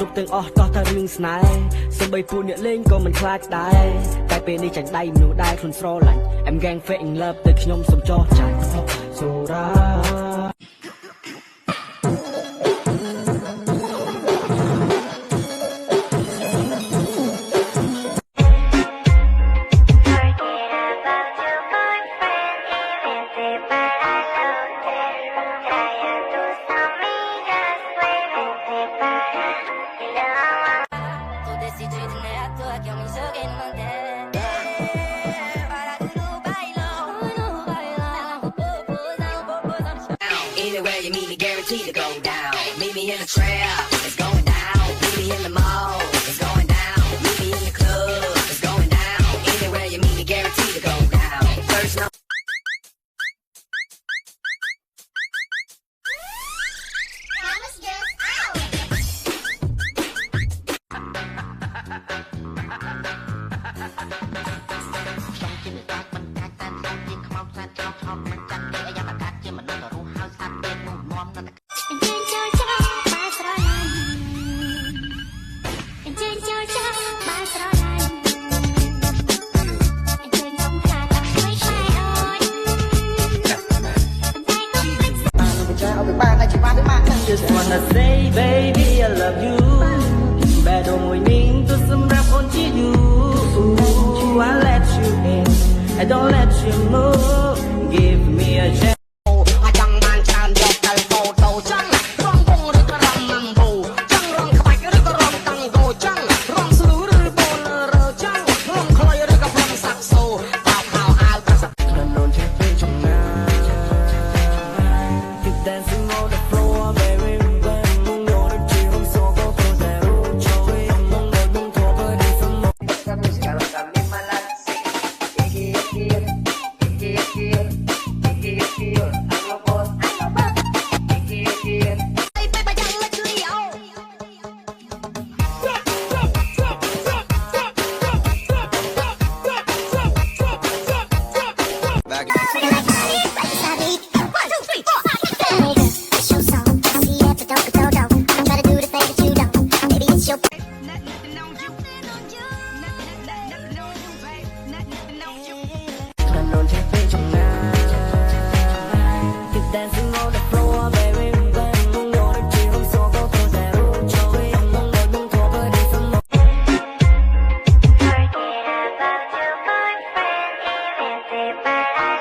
ជប់ទាំងអស់តោះតែរឿងស្នេហ៍សំបីពួកអ្នកលេងក៏មិនខ្លាចដែរតែពេលនេះចាញ់ដៃមនុស្សដែរខ្លួនស្រឡាញ់ I'm gang fake in love ទៅខ្ញុំសុំចោះចាញ់សូរ៉ាAnywhere you meet me, guaranteed to go down. Meet me in the trail, it's going down. Meet me in the mall, it's going down. Meet me in the club, it's going down. Anywhere you meet me, guaranteed to go down. First no. Just wanna say baby I love you បែរមួយនាងទៅសម្រាប់អូនជាយូ I let you in I don't let you move Give me a chance ចង់បានច្រើនយកទៅហ្វូតូចឹងរងពងឬក៏រងម៉ាំបូចឹងរងក្បាច់ឬក៏រងតាំងគោចឹងរងស្លូឬបូលឺចឹងរងខ្លុយឬក៏ព្រំសាក់សូបោកហៅអាវប្រសា Don't check me ចំណា Keep dancing on the floor baby Bye.